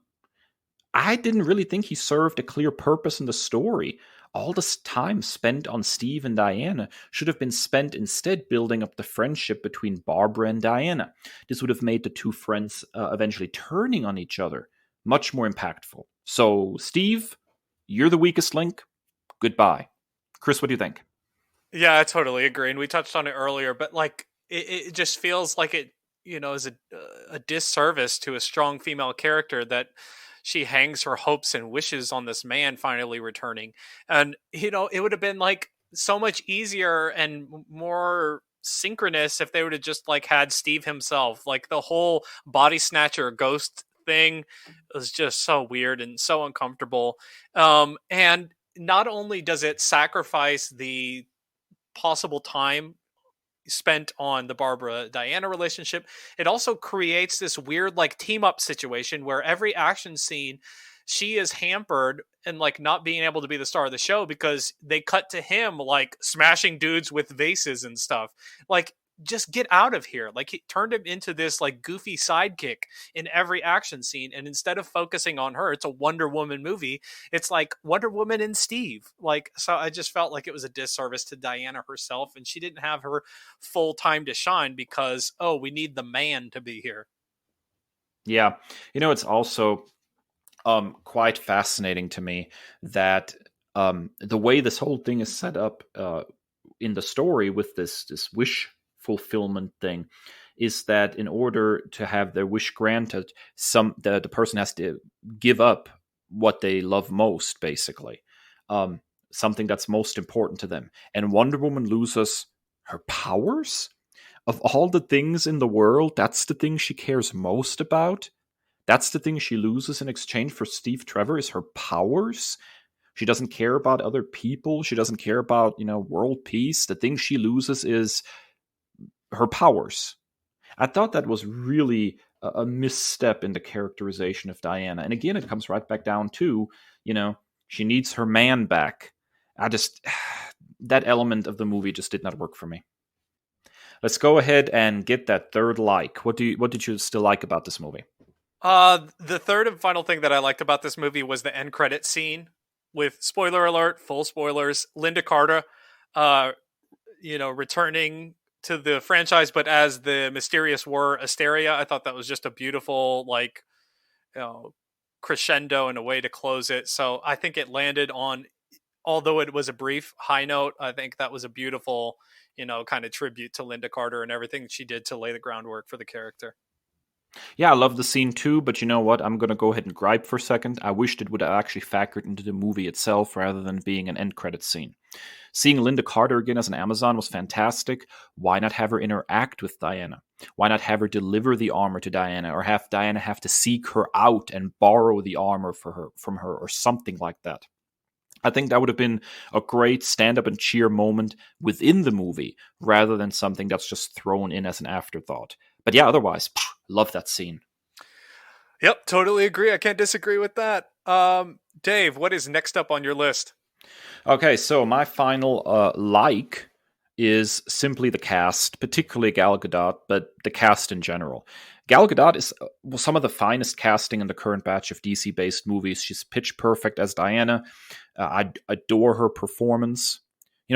I didn't really think he served a clear purpose in the story. All this time spent on Steve and Diana should have been spent instead building up the friendship between Barbara and Diana. This would have made the two friends eventually turning on each other much more impactful. So, Steve, you're the weakest link. Goodbye. Kris, what do you think? Yeah, I totally agree. And we touched on it earlier, but it just feels like it, is a disservice to a strong female character that she hangs her hopes and wishes on this man finally returning. And, it would have been so much easier and more synchronous if they would have just had Steve himself. The whole body snatcher ghost thing was just so weird and so uncomfortable. And not only does it sacrifice the possible time spent on the Barbara Diana relationship, it also creates this weird team up situation where every action scene she is hampered and not being able to be the star of the show because they cut to him smashing dudes with vases and stuff. Just get out of here. He turned him into this goofy sidekick in every action scene. And instead of focusing on her, it's a Wonder Woman movie. It's Wonder Woman and Steve. So I just felt like it was a disservice to Diana herself. And she didn't have her full time to shine because, we need the man to be here. Yeah. It's also quite fascinating to me that the way this whole thing is set up in the story with this wish fulfillment thing is that in order to have their wish granted, the person has to give up what they love most, basically, something that's most important to them. And Wonder Woman loses her powers. Of all the things in the world, that's the thing she cares most about. That's the thing she loses in exchange for Steve Trevor, is her powers. She doesn't care about other people. She doesn't care about, world peace. The thing she loses is her powers. I thought that was really a misstep in the characterization of Diana. And again, it comes right back down to, she needs her man back. That element of the movie just did not work for me. Let's go ahead and get that third like. What did you still like about this movie? The third and final thing that I liked about this movie was the end credit scene with, spoiler alert, full spoilers, Linda Carter, returning to the franchise, but as the mysterious war Asteria. I thought that was just a beautiful, crescendo and a way to close it. So I think it landed on, although it was a brief high note, I think that was a beautiful, kind of tribute to Linda Carter and everything she did to lay the groundwork for the character. Yeah, I love the scene too, but you know what? I'm going to go ahead and gripe for a second. I wished it would have actually factored into the movie itself rather than being an end credit scene. Seeing Linda Carter again as an Amazon was fantastic. Why not have her interact with Diana? Why not have her deliver the armor to Diana, or have Diana have to seek her out and borrow the armor from her, or something like that? I think that would have been a great stand-up and cheer moment within the movie, rather than something that's just thrown in as an afterthought. But yeah, otherwise, love that scene. Yep, totally agree. I can't disagree with that. Dave, what is next up on your list? Okay, so my final like is simply the cast, particularly Gal Gadot, but the cast in general. Gal Gadot is some of the finest casting in the current batch of DC-based movies. She's pitch perfect as Diana. I adore her performance.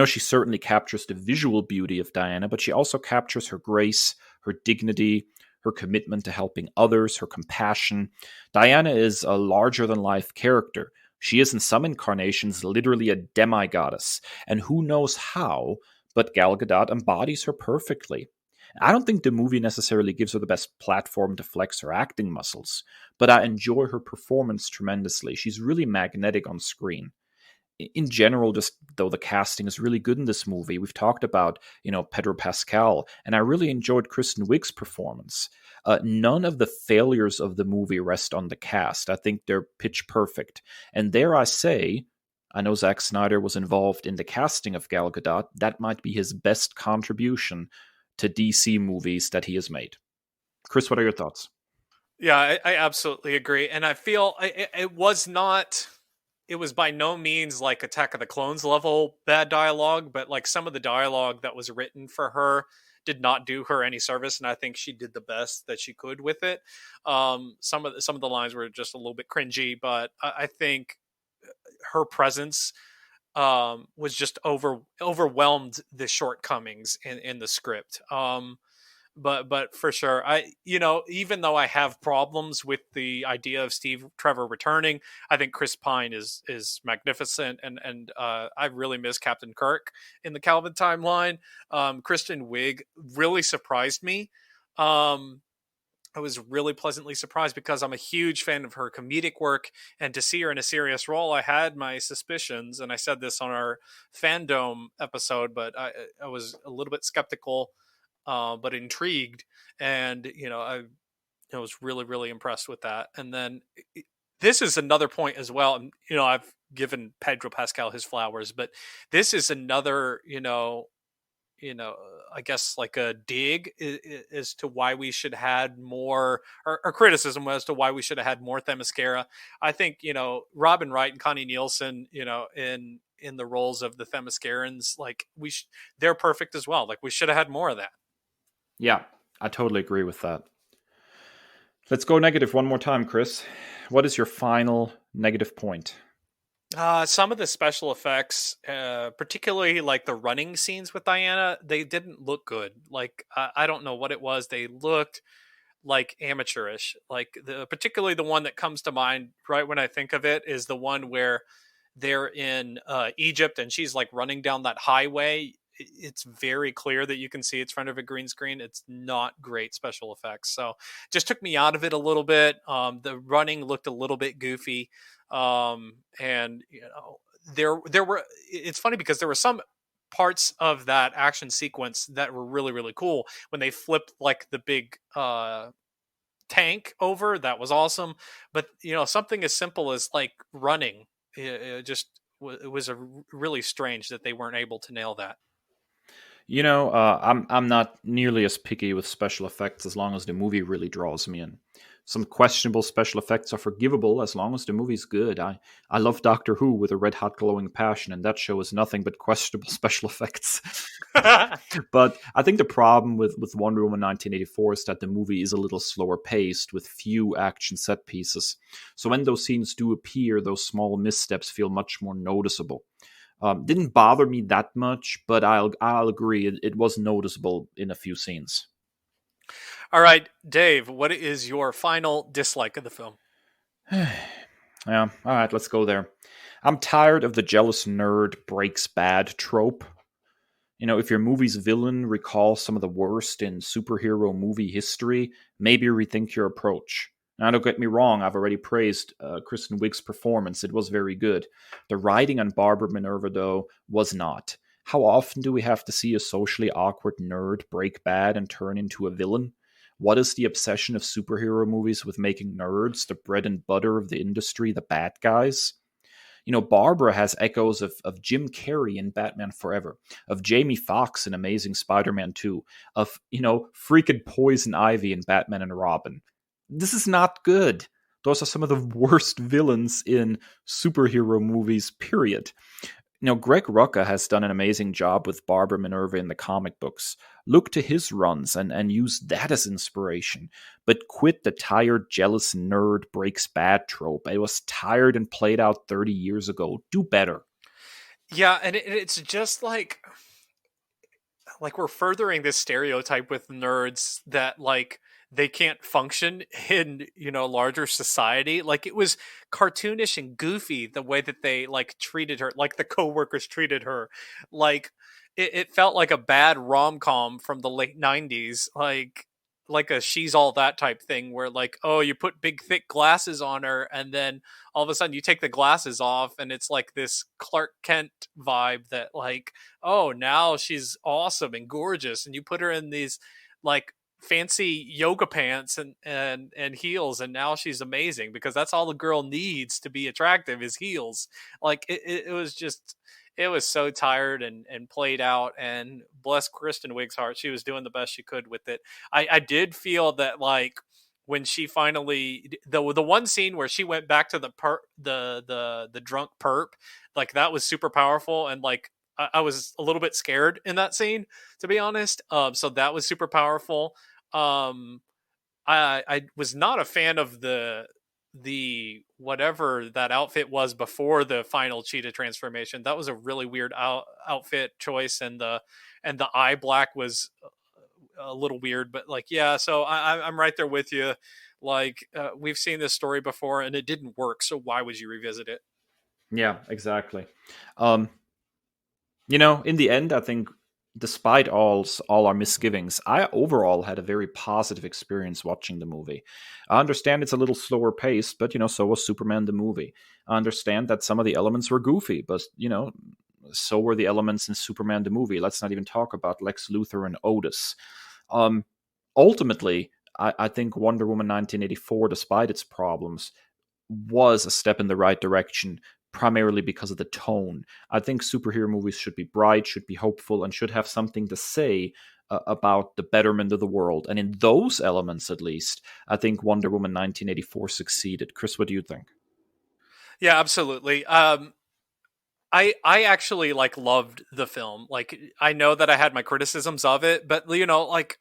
She certainly captures the visual beauty of Diana, but she also captures her grace, her dignity, her commitment to helping others, her compassion. Diana is a larger-than-life character. She is in some incarnations literally a demigoddess, and who knows how, but Gal Gadot embodies her perfectly. I don't think the movie necessarily gives her the best platform to flex her acting muscles, but I enjoy her performance tremendously. She's really magnetic on screen. in general, just though the casting is really good in this movie. We've talked about, Pedro Pascal, and I really enjoyed Kristen Wiig's performance. None of the failures of the movie rest on the cast. I think they're pitch perfect. And dare I say, I know Zack Snyder was involved in the casting of Gal Gadot. That might be his best contribution to DC movies that he has made. Chris, what are your thoughts? Yeah, I absolutely agree. And I feel it was not, it was by no means like Attack of the Clones level bad dialogue, but like some of the dialogue that was written for her did not do her any service. And I think she did the best that she could with it. Some of the lines were just a little bit cringy, but I think her presence was just overwhelmed the shortcomings in the script. But for sure, even though I have problems with the idea of Steve Trevor returning, I think Chris Pine is magnificent, and I really miss Captain Kirk in the Calvin timeline. Kristen Wiig really surprised me. I was really pleasantly surprised because I'm a huge fan of her comedic work, and to see her in a serious role, I had my suspicions, and I said this on our Fandom episode, but I was a little bit skeptical, but intrigued, and I was really, really impressed with that. And then this is another point as well. I've given Pedro Pascal his flowers, but this is another, I guess like a dig as to why we should had more, or criticism as to why we should have had more Themyscira. I think, Robin Wright and Connie Nielsen, in the roles of the Themyscirans, like they're perfect as well. Like we should have had more of that. Yeah, I totally agree with that. Let's go negative one more time, Chris. What is your final negative point? Some of the special effects, particularly like the running scenes with Diana, they didn't look good. Like I don't know what it was. They looked like amateurish. Like particularly the one that comes to mind right when I think of it is the one where they're in Egypt and she's like running down that highway. It's very clear that you can see it's front of a green screen. It's not great special effects. So just took me out of it a little bit. The running looked a little bit goofy. And there were, it's funny because there were some parts of that action sequence that were really, really cool when they flipped like the big, tank over. That was awesome. But something as simple as like running, it was really strange that they weren't able to nail that. I'm not nearly as picky with special effects as long as the movie really draws me in. Some questionable special effects are forgivable as long as the movie's good. I love Doctor Who with a red hot glowing passion, and that show is nothing but questionable special effects. But I think the problem with Wonder Woman 1984 is that the movie is a little slower paced with few action set pieces. So when those scenes do appear, those small missteps feel much more noticeable. Didn't bother me that much, but I'll agree it was noticeable in a few scenes. All right, Dave, what is your final dislike of the film? Yeah, all right, let's go there. I'm tired of the jealous nerd breaks bad trope. If your movie's villain recalls some of the worst in superhero movie history, maybe rethink your approach. Now, don't get me wrong, I've already praised Kristen Wiig's performance. It was very good. The writing on Barbara Minerva, though, was not. How often do we have to see a socially awkward nerd break bad and turn into a villain? What is the obsession of superhero movies with making nerds the bread and butter of the industry, the bad guys? Barbara has echoes of Jim Carrey in Batman Forever, of Jamie Foxx in Amazing Spider-Man 2, of, freaking Poison Ivy in Batman and Robin. This is not good. Those are some of the worst villains in superhero movies, period. Greg Rucka has done an amazing job with Barbara Minerva in the comic books. Look to his runs and use that as inspiration. But quit the tired, jealous nerd breaks bad trope. It was tired and played out 30 years ago. Do better. Yeah, and it's just like we're furthering this stereotype with nerds that like they can't function in larger society. Like it was cartoonish and goofy the way that they like treated her, like the coworkers treated her. Like it felt like a bad rom-com from the late 90s. Like like a she's all that type thing where like, oh, you put big thick glasses on her and then all of a sudden you take the glasses off and it's like this Clark Kent vibe that like, oh, now she's awesome and gorgeous, and you put her in these like fancy yoga pants and heels, and now she's amazing, because that's all the girl needs to be attractive is heels. Like it was just, it was so tired and played out, and bless Kristen Wiig's heart, she was doing the best she could with it. I did feel that like when she finally, the one scene where she went back to the drunk perp, like that was super powerful, and like I was a little bit scared in that scene, to be honest. So that was super powerful. Um, I was not a fan of the whatever that outfit was before the final cheetah transformation. That was a really weird outfit choice, and the eye black was a little weird. But like, yeah, so I'm right there with you. Like, we've seen this story before and it didn't work, so why would you revisit it? Yeah, exactly. Um, in the end, I think despite all our misgivings, I overall had a very positive experience watching the movie. I understand it's a little slower paced, but so was Superman the movie. I understand that some of the elements were goofy, but so were the elements in Superman the movie. Let's not even talk about Lex Luthor and Otis. Um, Ultimately, I think Wonder Woman 1984, despite its problems, was a step in the right direction, primarily because of the tone. I think superhero movies should be bright, should be hopeful, and should have something to say about the betterment of the world. And in those elements, at least, I think Wonder Woman 1984 succeeded. Chris, what do you think? Yeah, absolutely. I actually like loved the film. Like, I know that I had my criticisms of it, but like,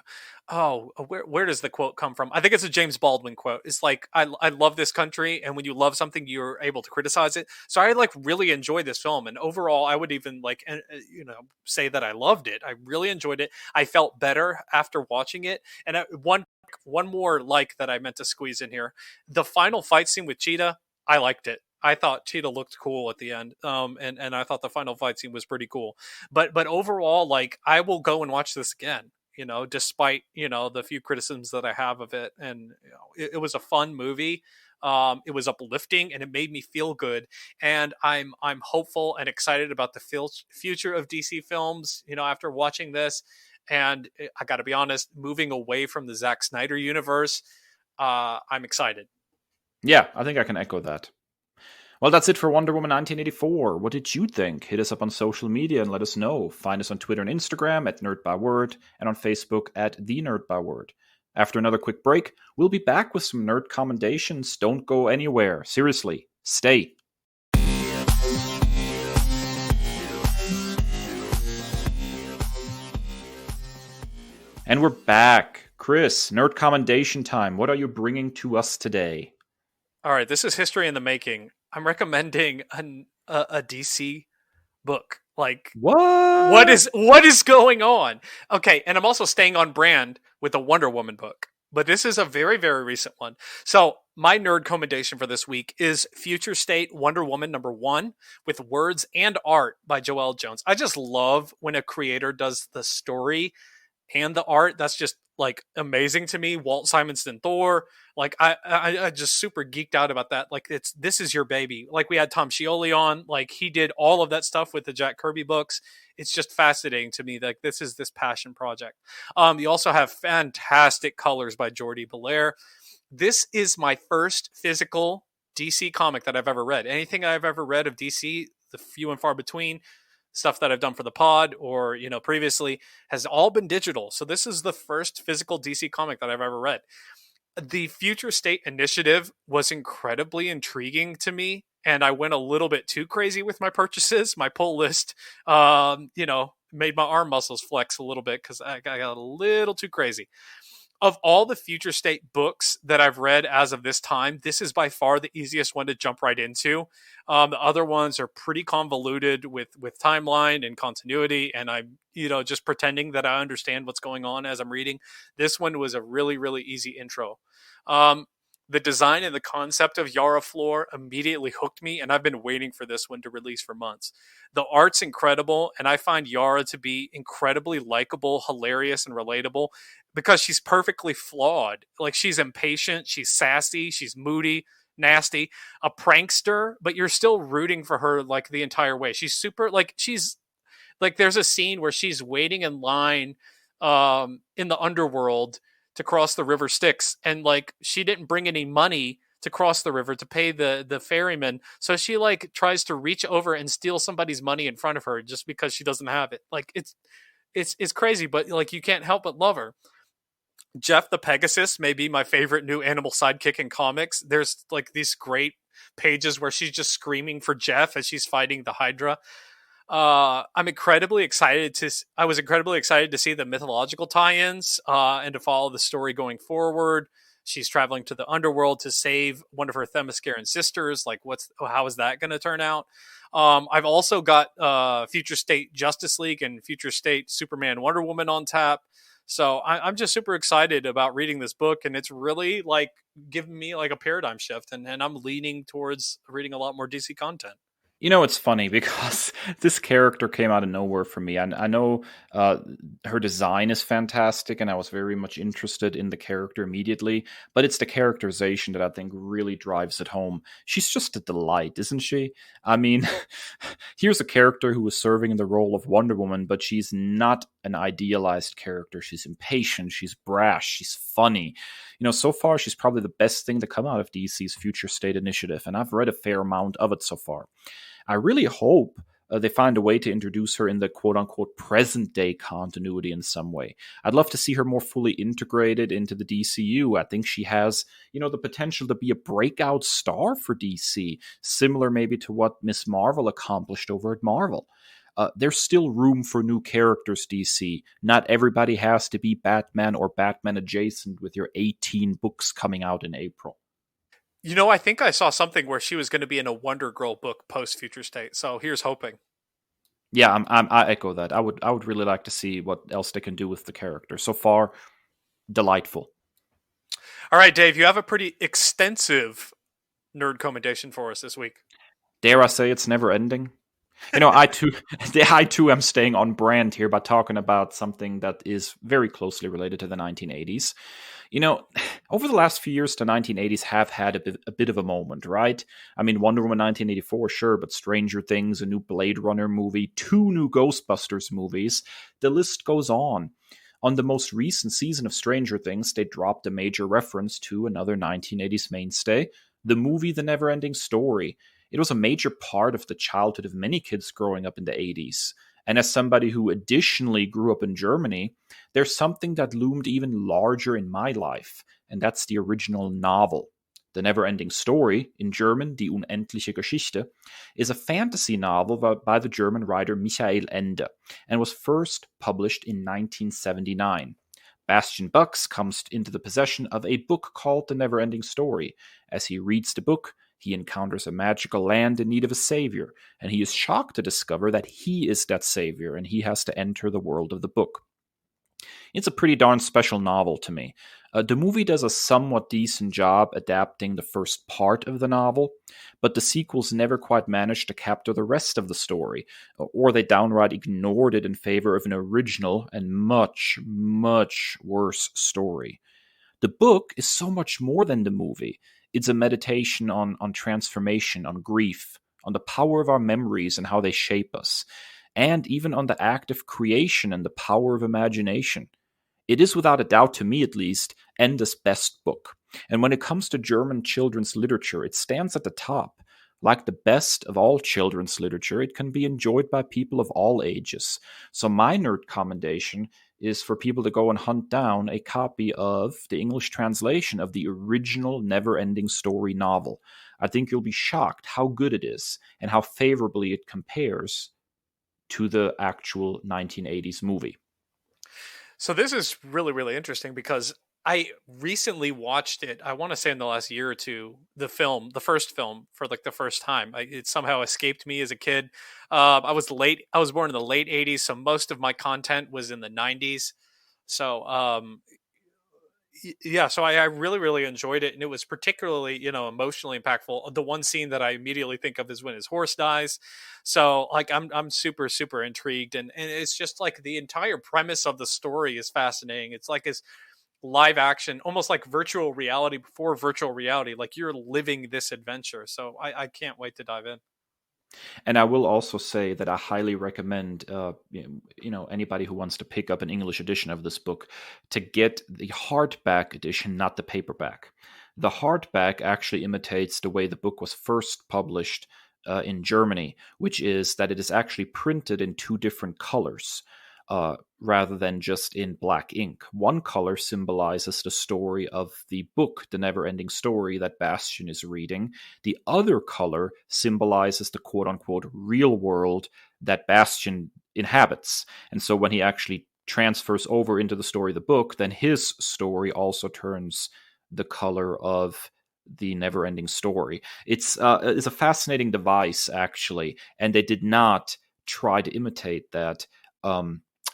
oh, where does the quote come from? I think it's a James Baldwin quote. It's like, I love this country, and when you love something, you're able to criticize it. So I like really enjoyed this film, and overall, I would even like say that I loved it. I really enjoyed it. I felt better after watching it. And one more like that I meant to squeeze in here: the final fight scene with Cheetah. I liked it. I thought Cheetah looked cool at the end, and I thought the final fight scene was pretty cool. But overall, like, I will go and watch this again. Despite the few criticisms that I have of it, and it was a fun movie. It was uplifting and it made me feel good. And I'm hopeful and excited about the future of DC films. After watching this, and I got to be honest, moving away from the Zack Snyder universe, I'm excited. Yeah, I think I can echo that. Well, that's it for Wonder Woman 1984. What did you think? Hit us up on social media and let us know. Find us on Twitter and Instagram at NerdByWord and on Facebook at The NerdByWord. After another quick break, we'll be back with some nerd commendations. Don't go anywhere. Seriously, stay. And we're back. Chris, nerd commendation time. What are you bringing to us today? All right, this is history in the making. I'm recommending a DC book. Like, What? what is going on? Okay, and I'm also staying on brand with a Wonder Woman book, but this is a very, very recent one. So my nerd commendation for this week is Future State Wonder Woman #1 with words and art by Joelle Jones. I just love when a creator does the story and the art. That's just like amazing to me. Walt Simonson Thor, like I just super geeked out about that. Like, this is your baby. Like, we had Tom Scioli on, like he did all of that stuff with the Jack Kirby books. It's just fascinating to me. Like, this is this passion project. You also have fantastic colors by Jordi Belair. This is my first physical DC comic that I've ever read. Anything I've ever read of DC, the few and far between, stuff that I've done for the pod or previously, has all been digital. So this is the first physical DC comic that I've ever read. The Future State Initiative was incredibly intriguing to me, and I went a little bit too crazy with my purchases. My pull list made my arm muscles flex a little bit because I got a little too crazy. Of all the Future State books that I've read as of this time, this is by far the easiest one to jump right into. The other ones are pretty convoluted with timeline and continuity, and I'm just pretending that I understand what's going on as I'm reading. This one was a really, really easy intro. The design and the concept of Yara Flor immediately hooked me, and I've been waiting for this one to release for months. The art's incredible, and I find Yara to be incredibly likable, hilarious, and relatable. because she's perfectly flawed. Like, she's impatient, she's sassy, she's moody, nasty, a prankster, but you're still rooting for her like the entire way. She's super, like, she's like, there's a scene where she's waiting in line in the underworld to cross the river Styx, and like she didn't bring any money to cross the river to pay the ferryman, so she like tries to reach over and steal somebody's money in front of her just because she doesn't have it. Like, it's crazy, but like you can't help but love her. Jeff the Pegasus may be my favorite new animal sidekick in comics. There's like these great pages where she's just screaming for Jeff as she's fighting the Hydra. I was incredibly excited to see the mythological tie-ins and to follow the story going forward. She's traveling to the underworld to save one of her Themysciran sisters. Like, how is that going to turn out? I've also got Future State Justice League and Future State Superman Wonder Woman on tap. So I'm just super excited about reading this book, and it's really like giving me like a paradigm shift, and I'm leaning towards reading a lot more DC content. You know, it's funny because this character came out of nowhere for me. I know her design is fantastic, and I was very much interested in the character immediately, but it's the characterization that I think really drives it home. She's just a delight, isn't she? I mean, here's a character who was serving in the role of Wonder Woman, but she's not an idealized character. She's impatient, she's brash, she's funny. You know, so far, she's probably the best thing to come out of DC's Future State Initiative, and I've read a fair amount of it so far. I really hope they find a way to introduce her in the quote-unquote present-day continuity in some way. I'd love to see her more fully integrated into the DCU. I think she has, you know, the potential to be a breakout star for DC, similar maybe to what Miss Marvel accomplished over at Marvel. There's still room for new characters, DC. Not everybody has to be Batman or Batman adjacent with your 18 books coming out in April. You know, I think I saw something where she was going to be in a Wonder Girl book post Future State. So here's hoping. Yeah, I echo that. I would really like to see what else they can do with the character. So far, delightful. All right, Dave, you have a pretty extensive nerd commendation for us this week. Dare I say it's never ending? You know, I too, I too am staying on brand here by talking about something that is very closely related to the 1980s. You know, over the last few years, the 1980s have had a bit of a moment, right? I mean, Wonder Woman 1984, sure, but Stranger Things, a new Blade Runner movie, 2 new Ghostbusters movies. The list goes on. On the most recent season of Stranger Things, they dropped a major reference to another 1980s mainstay, the movie The Neverending Story. It was a major part of the childhood of many kids growing up in the 80s. And as somebody who additionally grew up in Germany, there's something that loomed even larger in my life, and that's the original novel. The Neverending Story, in German Die unendliche Geschichte, is a fantasy novel by the German writer Michael Ende and was first published in 1979. Bastian Bucks comes into the possession of a book called The Neverending Story. As he reads the book, he encounters a magical land in need of a savior, and he is shocked to discover that he is that savior, and he has to enter the world of the book. It's a pretty darn special novel to me. The movie does a somewhat decent job adapting the first part of the novel, but the sequels never quite managed to capture the rest of the story, or they downright ignored it in favor of an original and much, much worse story. The book is so much more than the movie. It's a meditation on transformation, on grief, on the power of our memories and how they shape us, and even on the act of creation and the power of imagination. It is without a doubt, to me at least, Ende's best book. And when it comes to German children's literature, it stands at the top. Like the best of all children's literature, it can be enjoyed by people of all ages. So my nerd commendation is for people to go and hunt down a copy of the English translation of the original Neverending Story novel. I think you'll be shocked how good it is and how favorably it compares to the actual 1980s movie. So this is really, really interesting because I recently watched it. I want to say in the last year or two, the first film for like the first time. It somehow escaped me as a kid. I was late. I was born in the late '80s, so most of my content was in the '90s. So yeah, so I really, really enjoyed it, and it was particularly, emotionally impactful. The one scene that I immediately think of is when his horse dies. So like I'm super, super intrigued, and it's just like the entire premise of the story is fascinating. It's like live action, almost like virtual reality before virtual reality. Like you're living this adventure. So I can't wait to dive in. And I will also say that I highly recommend, anybody who wants to pick up an English edition of this book to get the hardback edition, not the paperback. The hardback actually imitates the way the book was first published in Germany, which is that it is actually printed in two different colors. Rather than just in black ink. One color symbolizes the story of the book, the never-ending story that Bastian is reading. The other color symbolizes the quote-unquote real world that Bastian inhabits. And so when he actually transfers over into the story of the book, then his story also turns the color of the never-ending story. It's a fascinating device, actually, and they did not try to imitate that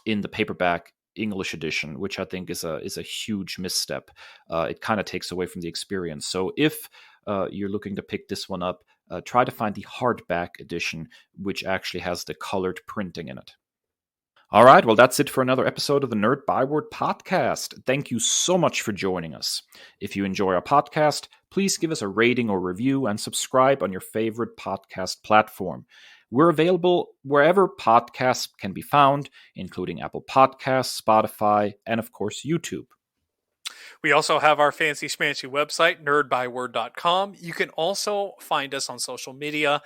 in the paperback English edition, which I think is a huge misstep. It kind of takes away from the experience. So if you're looking to pick this one up, try to find the hardback edition, which actually has the colored printing in it. All right, well, that's it for another episode of the Nerd Byword podcast. Thank you so much for joining us. If you enjoy our podcast, please give us a rating or review and subscribe on your favorite podcast platform. We're available wherever podcasts can be found, including Apple Podcasts, Spotify, and of course, YouTube. We also have our fancy schmancy website, nerdbyword.com. You can also find us on social media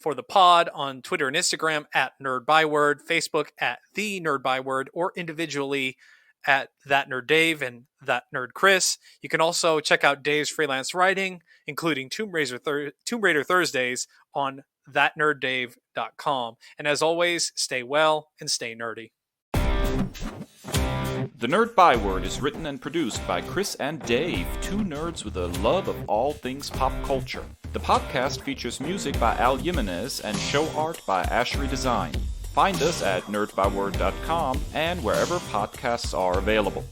for the pod on Twitter and Instagram at nerdbyword, Facebook at the nerdbyword, or individually at That Nerd Dave and That Nerd Kris. You can also check out Dave's freelance writing, including Tomb Raider Thursdays on thatnerddave.com. And as always, stay well and stay nerdy. The Nerd Byword is written and produced by Kris and Dave, two nerds with a love of all things pop culture. The podcast features music by Al Jimenez and show art by Ashery Design. Find us at nerdbyword.com and wherever podcasts are available.